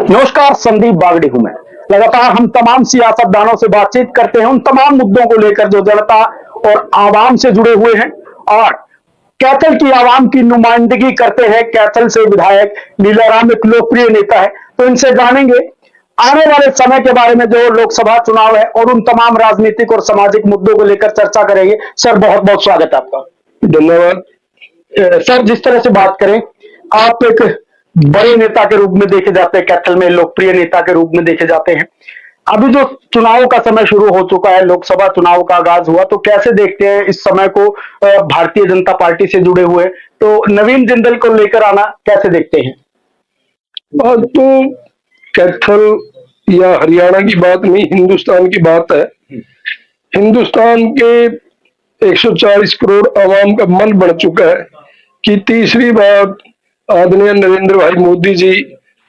नमस्कार, संदीप बागड़ी हूं मैं। लगातार हम तमाम सियासतदानों से बातचीत करते हैं उन तमाम मुद्दों को लेकर जो जनता और आवाम से जुड़े हुए हैं और कैथल की आवाम की नुमाइंदगी करते हैं। कैथल से विधायक लीलाराम एक लोकप्रिय नेता है, तो इनसे जानेंगे आने वाले समय के बारे में, जो लोकसभा चुनाव है और उन तमाम राजनीतिक और सामाजिक मुद्दों को लेकर चर्चा करेंगे। सर, बहुत बहुत स्वागत है आपका। धन्यवाद। सर, जिस तरह से बात करें, आप एक बड़े नेता के रूप में देखे जाते हैं, कैथल में लोकप्रिय नेता के रूप में देखे जाते हैं। अभी जो चुनाव का समय शुरू हो चुका है, लोकसभा चुनाव का आगाज हुआ, तो कैसे देखते हैं इस समय को? भारतीय जनता पार्टी से जुड़े हुए तो नवीन जिंदल को लेकर आना कैसे देखते हैं? बात तो कैथल या हरियाणा की बात नहीं, हिंदुस्तान की बात है। हिंदुस्तान के 140 करोड़ आवाम का मन बढ़ चुका है कि तीसरी बार आदरणीय नरेंद्र भाई मोदी जी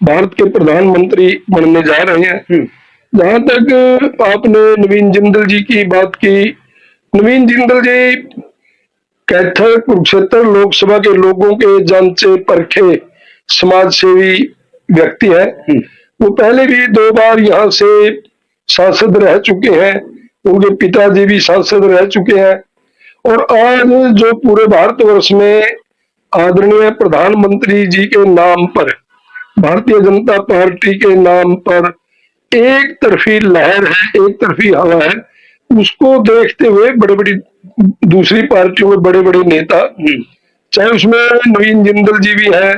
भारत के प्रधानमंत्री बनने जा रहे हैं। जहां तक आपने नवीन जिंदल जी की बात की, नवीन जिंदल जी कैथल कुरुक्षेत्र लोकसभा के लोगों के जांचे परखे समाज सेवी व्यक्ति है। वो पहले भी 2 बार यहाँ से सांसद रह चुके हैं, उनके पिताजी भी सांसद रह चुके हैं। और आज जो पूरे भारतवर्ष में आदरणीय प्रधानमंत्री जी के नाम पर, भारतीय जनता पार्टी के नाम पर एक तरफी लहर है, एक तरफी हवा है, उसको देखते हुए बड़े बड़ी दूसरी पार्टियों में बड़े बड़े नेता, चाहे उसमें नवीन जिंदल जी भी है,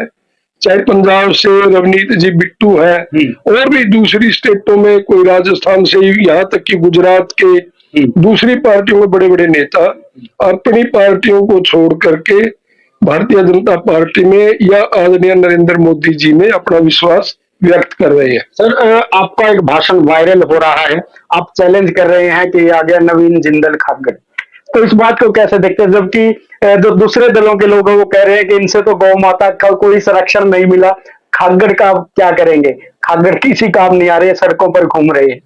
चाहे पंजाब से रवनीत जी बिट्टू है, और भी दूसरी स्टेटों में कोई राजस्थान से यहाँ तक कि गुजरात के दूसरी पार्टियों में बड़े बड़े नेता अपनी पार्टियों को छोड़ करके भारतीय जनता पार्टी में या आदरणीय नरेंद्र मोदी जी में अपना विश्वास व्यक्त कर रहे हैं। सर, आपका एक भाषण वायरल हो रहा है, आप चैलेंज कर रहे हैं कि आ गया नवीन जिंदल खागड़, तो इस बात को कैसे देखते हैं? जबकि जो दूसरे दलों के लोग हैं वो कह रहे हैं कि इनसे तो गौ माता का कोई संरक्षण नहीं मिला, खागड़ का क्या करेंगे? खागड़ किसी काम नहीं आ रहे, सड़कों पर घूम रहे हैं।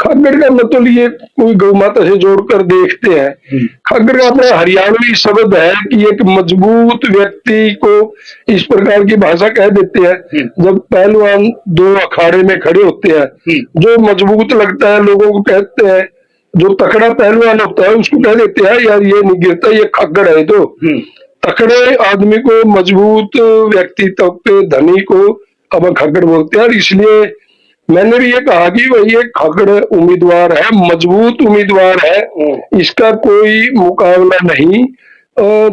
खग्गड़ का मतलब ये कोई गौ माता से जोड़कर देखते हैं। खग्गड़ का अपना हरियाणवी शब्द है कि एक मजबूत व्यक्ति को इस प्रकार की भाषा कह देते हैं। जब पहलवान 2 अखाड़े में खड़े होते हैं, जो मजबूत लगता है लोगों को कहते हैं, जो तकड़ा पहलवान होता है उसको कह देते हैं यार ये नहीं गिरता, ये खग्गड़ है। तो तकड़े आदमी को, मजबूत व्यक्तित्व पे धनी को अब खग्गड़ बोलते हैं। इसलिए मैंने भी ये कहा कि भाई ये खग्गड़ उम्मीदवार है, मजबूत उम्मीदवार है, इसका कोई मुकाबला नहीं।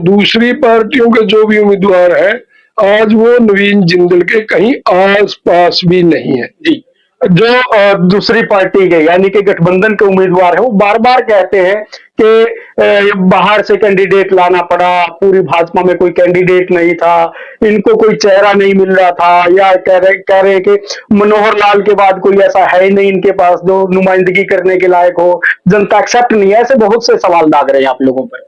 दूसरी पार्टियों के जो भी उम्मीदवार है आज वो नवीन जिंदल के कहीं आस पास भी नहीं है जी। जो दूसरी पार्टी के यानी कि गठबंधन के उम्मीदवार है वो बार बार कहते हैं कि बाहर से कैंडिडेट लाना पड़ा, पूरी भाजपा में कोई कैंडिडेट नहीं था, इनको कोई चेहरा नहीं मिल रहा था, या कह रहे हैं कि मनोहर लाल के बाद कोई ऐसा है नहीं इनके पास जो नुमाइंदगी करने के लायक हो, जनता एक्सेप्ट नहीं है। ऐसे बहुत से सवाल दाग रहे हैं आप लोगों पर।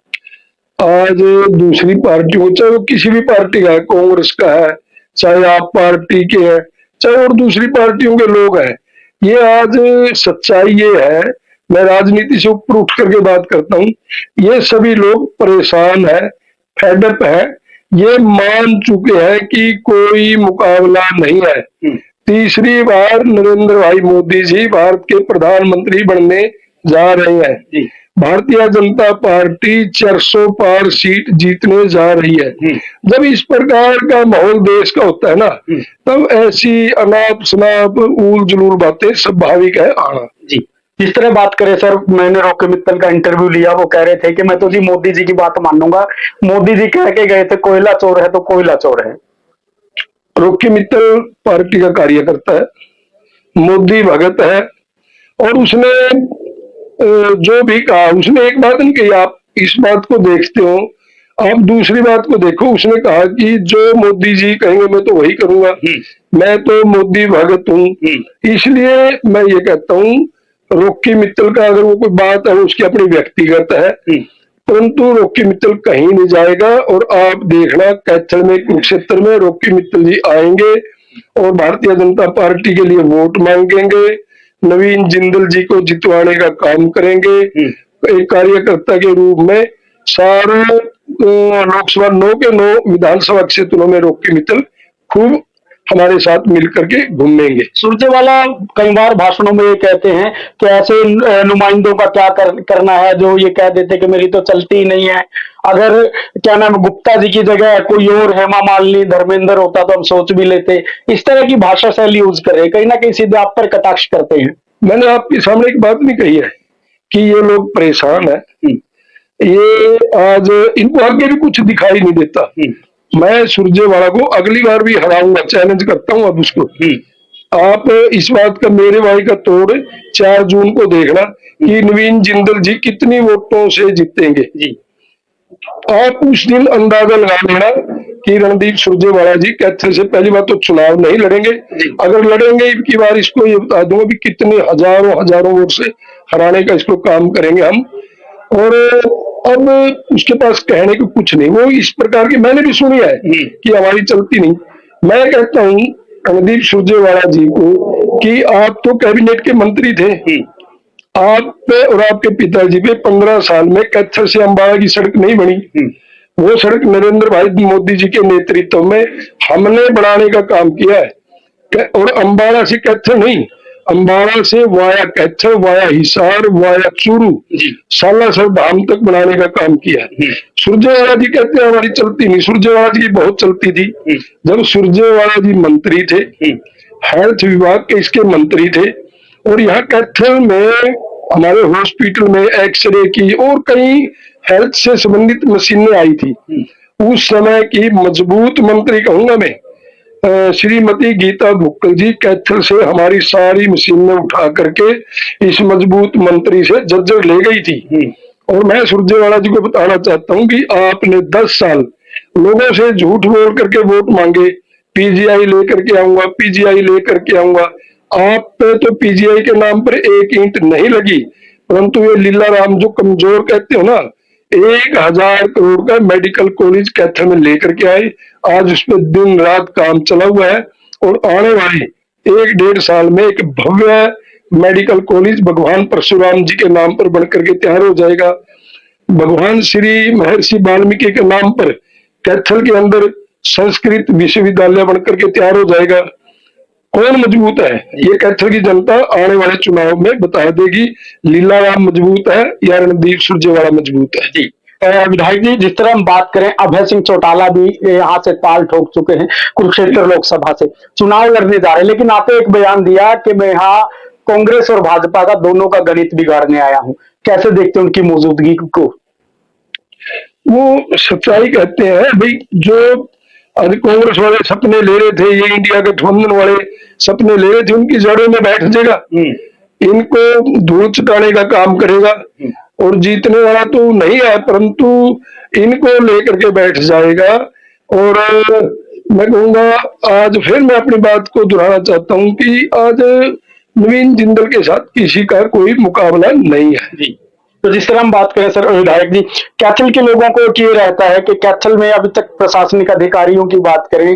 आज दूसरी पार्टियों, चाहे वो किसी भी पार्टी का है, कांग्रेस का है, चाहे आप पार्टी के है, चाहे और दूसरी पार्टियों के लोग हैं, ये आज सच्चाई ये है, मैं राजनीति से ऊपर उठ करके बात करता हूँ, ये सभी लोग परेशान है, फेडअप है, ये मान चुके हैं कि कोई मुकाबला नहीं है। तीसरी बार नरेंद्र भाई मोदी जी भारत के प्रधानमंत्री बनने जा रहे हैं। भारतीय जनता पार्टी 400 पार सीट जीतने जा रही है। जब इस प्रकार का माहौल देश का होता है ना, तब ऐसी अनाप शनाप ऊल जुलूल बातें स्वाभाविक है आना जी। जिस तरह बात करें सर, मैंने रॉकी मित्तल का इंटरव्यू लिया, वो कह रहे थे कि मैं तो जी मोदी जी की बात मानूंगा, मोदी जी कह के गए थे कोयला चोर है तो कोयला चोर है। रॉकी मित्तल पार्टी का कार्यकर्ता है, मोदी भगत है, और उसने जो भी कहा, उसने एक बात नहीं कही आप इस बात को देखते हो, आप दूसरी बात को देखो। उसने कहा कि जो मोदी जी कहेंगे मैं तो वही करूंगा, मैं तो मोदी भगत हूँ। इसलिए मैं ये कहता हूँ रॉकी मित्तल का अगर वो कोई बात है उसकी अपनी व्यक्तिगत है, परंतु रॉकी मित्तल कहीं नहीं जाएगा। और आप देखना कैथल में, कुरुक्षेत्र में रॉकी मित्तल जी आएंगे और भारतीय जनता पार्टी के लिए वोट मांगेंगे, नवीन जिंदल जी को जितवाने का काम करेंगे। एक कार्यकर्ता के रूप में सारे लोकसभा 9 के 9 विधानसभा क्षेत्रों में रॉकी मित्तल खूब हमारे साथ मिलकर के घूमेंगे। सुरजेवाला कई बार भाषणों में ये कहते हैं कि ऐसे नुमाइंदों का क्या करना है जो ये कह देते कि मेरी तो चलती ही नहीं है। अगर क्या नाम है, गुप्ता जी की जगह कोई और हेमा मालिनी धर्मेंद्र होता तो हम सोच भी लेते। इस तरह की भाषा शैली यूज करे, कहीं ना कहीं सीधे आप पर कटाक्ष करते हैं। मैंने आपके सामने एक बात नहीं कही है कि ये लोग परेशान है, ये आज इनको आगे भी कुछ दिखाई नहीं देता। मैं सुरजेवाला को अगली बार भी हराऊंगा, चैलेंज करता हूं अब उसको। आप इस बात का मेरे भाई का तोड़ 4 जून को देखना कि नवीन जिंदल जी कितनी वोटों से जीतेंगे जी। आप उस दिन अंदाजा लगा लेना कि रणदीप सुरजेवाला जी कैथल से पहली बार तो चुनाव नहीं लड़ेंगे। अगर लड़ेंगे की बार इसको ये बता दूंगा भी कितने हजारों वोट से हराने का इसको काम करेंगे हम। और अब उसके पास कहने को कुछ नहीं, वो इस प्रकार की मैंने भी सुनी है कि हमारी चलती नहीं। मैं कहता हूँ रणदीप सुरजेवाला जी को कि आप तो कैबिनेट के मंत्री थे, आप पे और आपके पिताजी पे 15 साल में कैथल से अम्बाला की सड़क नहीं बनी। वो सड़क नरेंद्र भाई मोदी जी के नेतृत्व में हमने बढ़ाने का काम किया है। और अम्बाला से कैथल नहीं, अम्बाला से via Kaithal, via Hisar, via Churu, Salasar Dham तक बनाने का काम किया है। सुरजेवाला जी कहते हैं हमारी चलती नहीं, सुरजेवाला जी की बहुत चलती थी। जब सुरजेवाला जी मंत्री थे, हेल्थ विभाग के इसके मंत्री थे, और यहाँ कैथल में हमारे हॉस्पिटल में एक्सरे की और कई हेल्थ से संबंधित मशीनें आई थी। उस समय की मजबूत मंत्री कहूंगा मैं, श्रीमती गीता भुक्कल जी कैथल से हमारी सारी मशीनें उठा करके इस मजबूत मंत्री से जर्जर ले गई थी। और मैं सुरजेवाला जी को बताना चाहता हूं कि आपने 10 साल लोगों से झूठ बोल करके वोट मांगे, पीजीआई लेकर के आऊंगा, पीजीआई लेकर के आऊंगा। आप पे तो पीजीआई के नाम पर एक ईंट नहीं लगी, परंतु ये लीला राम जो कमजोर कहते हो ना, 1000 करोड़ का मेडिकल कॉलेज कैथल में लेकर के आए। आज उस पर दिन रात काम चला हुआ है और आने वाले 1-1.5 साल में एक भव्य मेडिकल कॉलेज भगवान परशुराम जी के नाम पर बनकर के तैयार हो जाएगा। भगवान श्री महर्षि वाल्मीकि के नाम पर कैथल के अंदर संस्कृत विश्वविद्यालय बनकर के तैयार हो जाएगा। कौन मजबूत है ये कैथल की जनता आने वाले चुनाव में बता देगी। लीला राम मजबूत है या रणदीप सुरजेवाला मजबूत है। जी विधायक जी, जिस तरह हम बात करें, अभय सिंह चौटाला भी यहाँ से ताल ठोक चुके हैं, कुरुक्षेत्र लोकसभा से चुनाव लड़ने जा रहे हैं, लेकिन आपने एक बयान दिया कि मैं यहाँ कांग्रेस और भाजपा का दोनों का गणित बिगाड़ने आया हूँ। कैसे देखते हैं उनकी मौजूदगी को? वो सच्चाई कहते हैं भाई, जो आज कांग्रेस वाले सपने ले रहे थे, ये इंडिया गठबंधन वाले सपने ले रहे थे, उनकी जड़ों में बैठ जाएगा, इनको धूल चटाने का काम करेगा। और जीतने वाला तो नहीं है, परंतु इनको लेकर के बैठ जाएगा। और मैं कहूंगा आज फिर मैं अपनी बात को दोहराना चाहता हूं कि आज नवीन जिंदल के साथ किसी का कोई मुकाबला नहीं है। जी, तो जिस तरह हम बात करें सर विधायक जी, कैथल के लोगों को ये रहता है कि कैथल में अभी तक प्रशासनिक अधिकारियों की बात करें,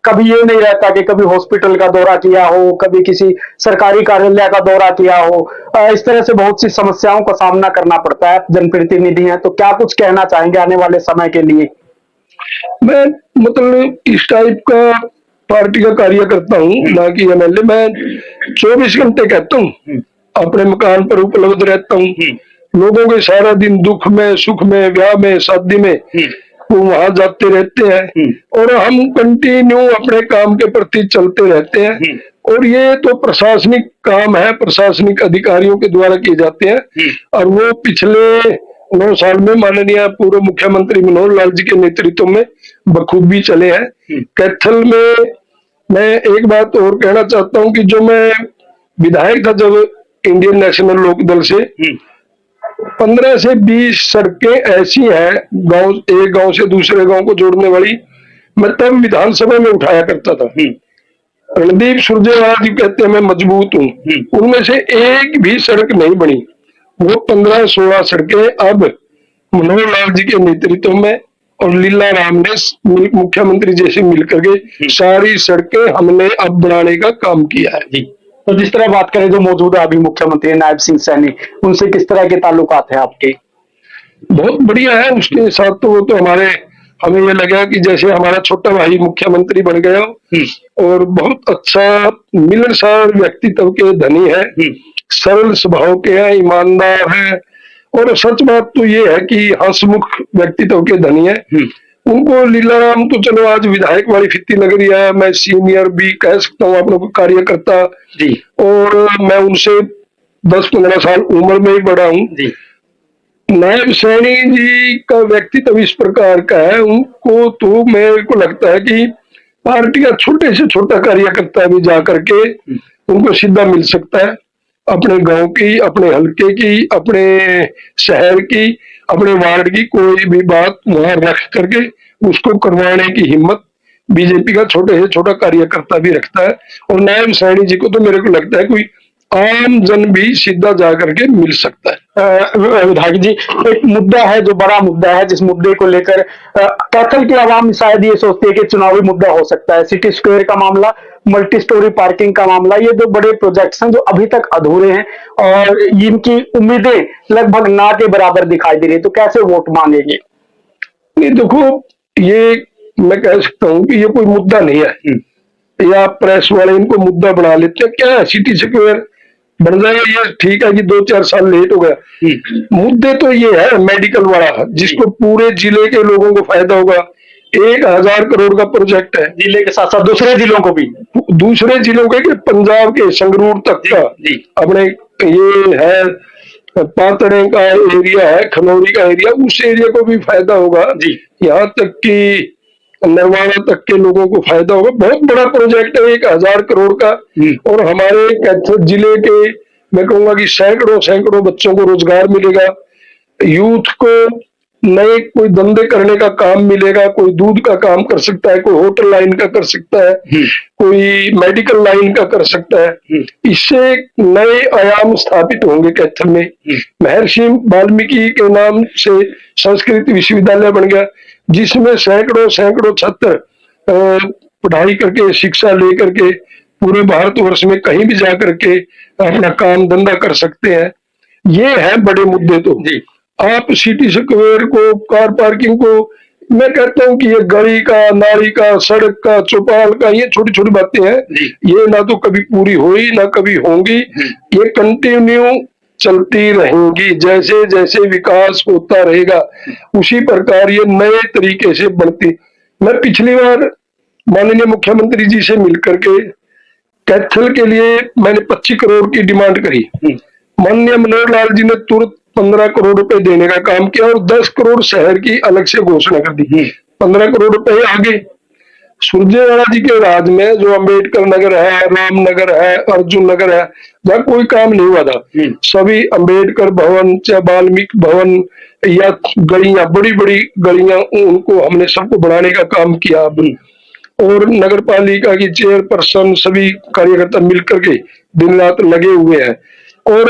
कभी ये नहीं रहता कि कभी हॉस्पिटल का दौरा किया हो, कभी किसी सरकारी कार्यालय का दौरा किया हो। इस तरह से बहुत सी समस्याओं का सामना करना पड़ता है। जनप्रतिनिधि हैं तो क्या कुछ कहना चाहेंगे आने वाले समय के लिए? मैं मतलब इस टाइप का पार्टी का कार्य करता हूँ, ना कि एमएलए। मैं 24 घंटे कहता हूँ अपने मकान पर उपलब्ध रहता हूँ। लोगों के सारा दिन दुख में, सुख में, ब्याह में, शादी में वो वहां जाते रहते हैं और हम कंटिन्यू अपने काम के प्रति चलते रहते हैं। और ये तो प्रशासनिक काम है, प्रशासनिक अधिकारियों के द्वारा किए जाते हैं। और वो पिछले 9 साल में माननीय पूर्व मुख्यमंत्री मनोहर लाल जी के नेतृत्व में बखूबी चले हैं। कैथल में मैं एक बात और कहना चाहता हूँ कि जो मैं विधायक था जब इंडियन नेशनल लोकदल से, 15 से 20 सड़कें ऐसी हैं गांव, एक गांव से दूसरे गांव को जोड़ने वाली, मैं तब विधानसभा में उठाया करता था। रणदीप सुरजेवाला जी कहते हैं मैं मजबूत हूँ, उनमें से एक भी सड़क नहीं बनी। वो 15-16 सड़कें अब मनोहर लाल जी के नेतृत्व में और लीला राम ने मुख्यमंत्री जैसे मिलकर के सारी सड़कें हमने अब बनाने का काम किया है। तो जिस तरह बात करें जो मौजूदा अभी मुख्यमंत्री नायब सिंह सैनी, उनसे किस तरह के ताल्लुकात हैं आपके? बहुत बढ़िया है। उसके साथ तो वो तो हमारे हमें ये लगा कि जैसे हमारा छोटा भाई मुख्यमंत्री बन गया हो और बहुत अच्छा मिलनसार व्यक्तित्व के धनी है, सरल स्वभाव के हैं, ईमानदार है और सच बात तो ये है कि हंसमुख व्यक्तित्व के धनी है। उनको लीलाराम तो चलो आज विधायक वाली फित्ती लग रही है, मैं सीनियर भी कह सकता हूँ, आप लोग कार्यकर्ता जी, और मैं उनसे 10-15 साल उम्र में ही बड़ा हूँ जी, नायब सैनी जी का व्यक्तित्व इस प्रकार का है, उनको तो मेरे को लगता है कि पार्टी का छोटे से छोटा कार्यकर्ता भी जा करके उनको सीधा मिल सकता है, अपने गांव की, अपने हल्के की, अपने शहर की, अपने वार्ड की कोई भी बात वहां रख करके उसको करवाने की हिम्मत बीजेपी का छोटे से छोटा कार्यकर्ता भी रखता है। और नायब सैनी जी को तो मेरे को लगता है कोई आम जन भी सीधा जा करके मिल सकता है। विधायक जी, एक मुद्दा है जो बड़ा मुद्दा है, जिस मुद्दे को लेकर कैथल की आवाम शायद ये सोचती है कि चुनावी मुद्दा हो सकता है। सिटी स्क्वायर का मामला, मल्टी स्टोरी पार्किंग का मामला, ये जो बड़े प्रोजेक्ट्स हैं जो अभी तक अधूरे हैं और इनकी उम्मीदें लगभग ना के बराबर दिखाई दे रही है, तो कैसे वोट मांगेंगे? नहीं देखो, ये मैं कह सकता हूँ कि ये कोई मुद्दा नहीं है, या प्रेस वाले इनको मुद्दा बना लेते हैं। क्या है, सिटी स्क्वायर बन जाएगा, ये ठीक है कि 2-4 साल लेट हो गया। मुद्दे तो ये है मेडिकल वाला, जिसको पूरे जिले के लोगों को फायदा होगा। 1000 करोड़ का प्रोजेक्ट है, जिले के साथ साथ दूसरे जिलों को भी, दूसरे जिलों के पंजाब के संगरूर तक का, अपने ये है पातड़े का एरिया है, खनौरी का एरिया, उस एरिया को भी फायदा होगा, यहाँ तक कि नरवाड़ा तक के लोगों को फायदा होगा। बहुत बड़ा प्रोजेक्ट है, 1000 करोड़ का। और हमारे कैथल जिले के मैं कहूंगा कि सैकड़ों सैकड़ों बच्चों को रोजगार मिलेगा, यूथ को नए कोई धंधे करने का काम मिलेगा, कोई दूध का काम कर सकता है, कोई होटल लाइन का कर सकता है, कोई मेडिकल लाइन का कर सकता है। इससे नए आयाम स्थापित होंगे कैथल में। महर्षि वाल्मीकि के नाम से संस्कृत विश्वविद्यालय बन गया, जिसमें सैकड़ों सैकड़ों छात्र पढ़ाई करके, शिक्षा लेकर के पूरे भारतवर्ष में कहीं भी जाकर के अपना काम धंधा कर सकते हैं। ये है बड़े मुद्दे। तो आप सिटी स्क्वायर को, कार पार्किंग को, मैं कहता हूं कि ये गली का, नाली का, सड़क का, चौपाल का, ये छोटी छोटी बातें हैं, ये ना तो कभी पूरी हुई ना कभी होंगी, ये कंटिन्यू चलती रहेंगी। जैसे जैसे विकास होता रहेगा उसी प्रकार ये नए तरीके से बढ़ती। मैं पिछली बार माननीय मुख्यमंत्री जी से मिलकर के कैथल के लिए मैंने 25 करोड़ की डिमांड करी। माननीय मनोहर लाल जी ने तुरंत 15 करोड़ रुपए देने का काम किया और 10 करोड़ शहर की अलग से घोषणा कर दी। 15 करोड़ रुपए आगे सुरजेवाला जी के राज में जो अंबेडकर नगर है, रामनगर है, अर्जुन नगर है, जहाँ कोई काम नहीं हुआ था, सभी अंबेडकर भवन चाहे वाल्मीकि भवन या गलियां, बड़ी बड़ी गलियां, उनको हमने सबको बढ़ाने का काम किया। और नगर पालिका की चेयरपर्सन सभी कार्यकर्ता मिलकर के दिन रात लगे हुए हैं और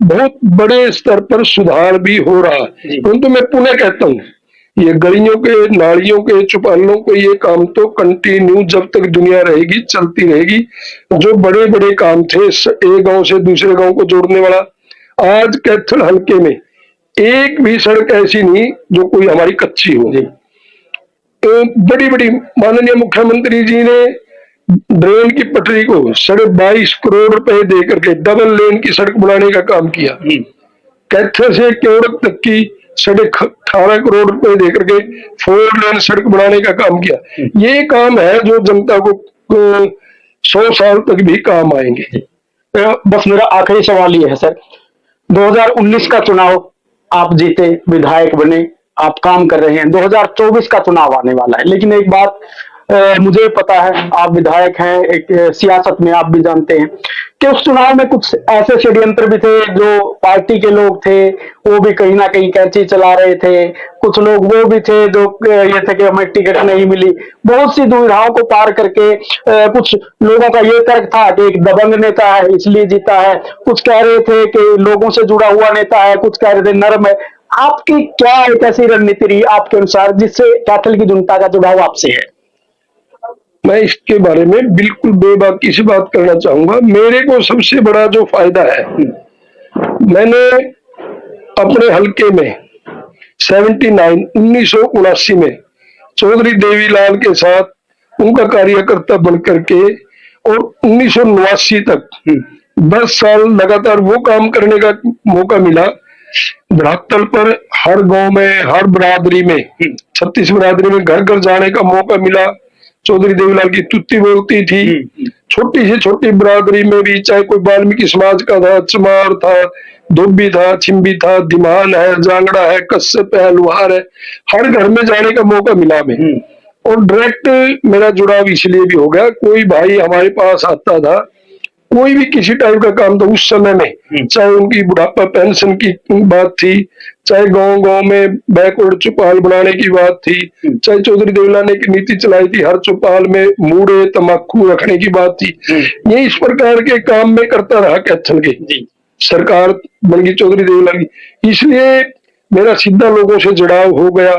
बहुत बड़े स्तर पर सुधार भी हो रहा है। परंतु मैं पुनः कहता हूँ, ये गलियों के, नालियों के, चौपालों के ये काम तो कंटिन्यू जब तक दुनिया रहेगी चलती रहेगी। जो बड़े बड़े काम थे, एक गांव से दूसरे गांव को जोड़ने वाला, आज कैथल हल्के में एक भी सड़क ऐसी नहीं जो कोई हमारी कच्ची हो। तो बड़ी बड़ी माननीय मुख्यमंत्री जी ने ड्रेन की पटरी को 22.5 करोड़ रुपए दे करके डबल लेन की सड़क बनाने का काम किया। कैथल से केवड़क तक की 18.5 करोड़ रुपए दे करके 4 लेन सड़क बनाने का काम किया। ये काम है जो जनता को 100 साल तक भी काम आएंगे। बस मेरा आखिरी सवाल ये है सर, 2019 का चुनाव आप जीते, विधायक बने, आप काम कर रहे हैं, 2024 का चुनाव आने वाला है, लेकिन एक बात मुझे पता है, आप विधायक हैं, एक सियासत में आप भी जानते हैं कि उस चुनाव में कुछ ऐसे षड्यंत्र भी थे, जो पार्टी के लोग थे वो भी कहीं ना कहीं कैंची चला रहे थे, कुछ लोग वो भी थे जो ये थे कि हमें टिकट नहीं मिली। बहुत सी दुविधाओं को पार करके कुछ लोगों का ये तर्क था कि एक दबंग नेता है इसलिए जीता है, कुछ कह रहे थे कि लोगों से जुड़ा हुआ नेता है, कुछ कह रहे थे नर्म है। आपकी क्या एक ऐसी रणनीति रही आपके अनुसार जिससे कैथल की जनता का जुड़ाव आपसे है? मैं इसके बारे में बिल्कुल बेबाकी से बात करना चाहूंगा। मेरे को सबसे बड़ा जो फायदा है, मैंने अपने हल्के में 1979 में चौधरी देवीलाल के साथ उनका कार्यकर्ता बन करके और 1989 तक 10 साल लगातार वो काम करने का मौका मिला। धरातल पर हर गांव में, हर बिरादरी में, 36 बिरादरी में घर घर जाने का मौका मिला। चौधरी देवीलाल की तुत्ती बोलती थी। छोटी से छोटी बिरादरी में भी, चाहे कोई वाल्मीकि समाज का था, चमार था, धोबी था, छिंबी था, दिमान है, जांगड़ा है, कश्यप है, लुहार है, हर घर में जाने का मौका मिला हमें। और डायरेक्ट मेरा जुड़ाव इसलिए भी हो गया, कोई भाई हमारे पास आता था, कोई भी किसी टाइप का काम था उस समय में, चाहे उनकी बुढ़ापा पेंशन की बात थी, चाहे गांव गांव में बैकवर्ड चौपाल बनाने की बात थी, चाहे चौधरी देवीलाल ने एक नीति चलाई थी हर चौपाल में मूड़े तम्बाकू रखने की बात थी। ये इस प्रकार के काम में करता रहा कैथल के। सरकार बन गई चौधरी देवीलाल की, इसलिए मेरा सीधा लोगों से जुड़ाव हो गया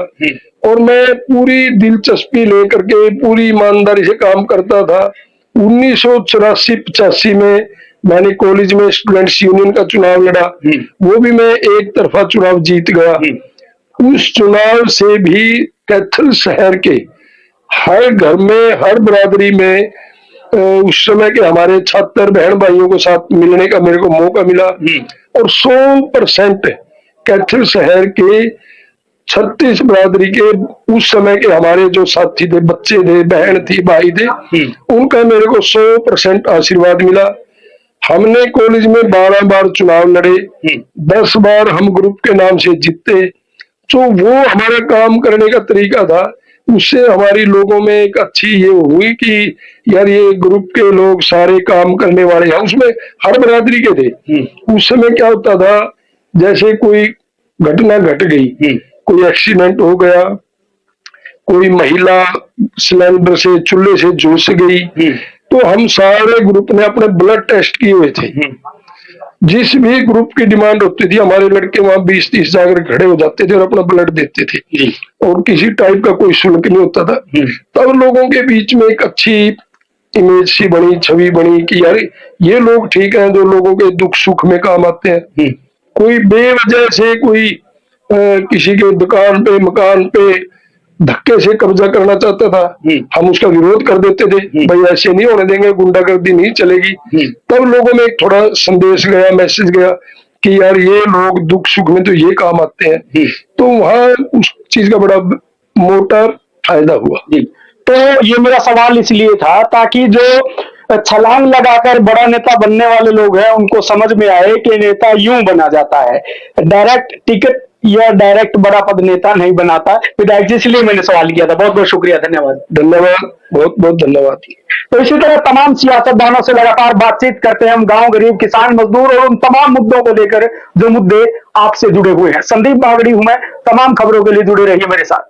और मैं पूरी दिलचस्पी लेकर के पूरी ईमानदारी से काम करता था। 1984-85 में मैंने कॉलेज में स्टूडेंट्स यूनियन का चुनाव लड़ा, वो भी मैं एक तरफा चुनाव जीत गया। उस चुनाव से भी कैथल शहर के हर घर में, हर बिरादरी में उस समय के हमारे छात्र बहन भाइयों के साथ मिलने का मेरे को मौका मिला और 100% कैथल शहर के 36 बिरादरी के उस समय के हमारे जो साथी थे, बच्चे थे, बहन थी, भाई थे, उनका मेरे को 100% आशीर्वाद मिला। हमने कॉलेज में 12 बार चुनाव लड़े, 10 बार हम ग्रुप के नाम से जीते। तो वो हमारा काम करने का तरीका था, उससे हमारी लोगों में एक अच्छी ये हुई कि यार ये ग्रुप के लोग सारे काम करने वाले हैं। उसमें हर बिरादरी के थे। उस समय क्या होता था, जैसे कोई घटना घट गई, कोई एक्सीडेंट हो गया, कोई महिला सिलेंडर से, चूल्हे से झुलस गई, तो हम सारे ग्रुप ने अपने ब्लड टेस्ट किए हुए थे। जिस भी ग्रुप की डिमांड होती थी, हमारे लड़के वहां 20-30 जाकर खड़े हो जाते थे और अपना ब्लड देते थे और किसी टाइप का कोई शुल्क नहीं होता था। तब लोगों के बीच में एक अच्छी इमेज सी बनी, छवि बनी कि यार ये लोग ठीक हैं जो लोगों के दुख सुख में काम आते हैं। कोई बेवजह से कोई किसी के दुकान पे, मकान पे धक्के से कब्जा करना चाहता था, हम उसका विरोध कर देते थे, भाई ऐसे नहीं होने देंगे, गुंडागर्दी नहीं चलेगी। तब लोगों में एक थोड़ा संदेश गया, मैसेज गया कि यार ये लोग दुख सुख में तो ये काम आते हैं। तो वहां उस चीज का बड़ा मोटा फायदा हुआ। तो ये मेरा सवाल इसलिए था ताकि जो छलांग लगाकर बड़ा नेता बनने वाले लोग हैं उनको समझ में आए कि नेता यूं बना जाता है, डायरेक्ट टिकट या डायरेक्ट बड़ा पद नेता नहीं बनाता। विधायक जी, इसलिए मैंने सवाल किया था। बहुत बहुत शुक्रिया, धन्यवाद। धन्यवाद, बहुत बहुत धन्यवाद। तो इसी तरह तमाम सियासतदानों से लगातार बातचीत करते हैं हम, गांव, गरीब, किसान, मजदूर और उन तमाम मुद्दों को लेकर जो मुद्दे आपसे जुड़े हुए हैं। संदीप बागड़ी हूं मैं, तमाम खबरों के लिए जुड़े रहिए मेरे साथ।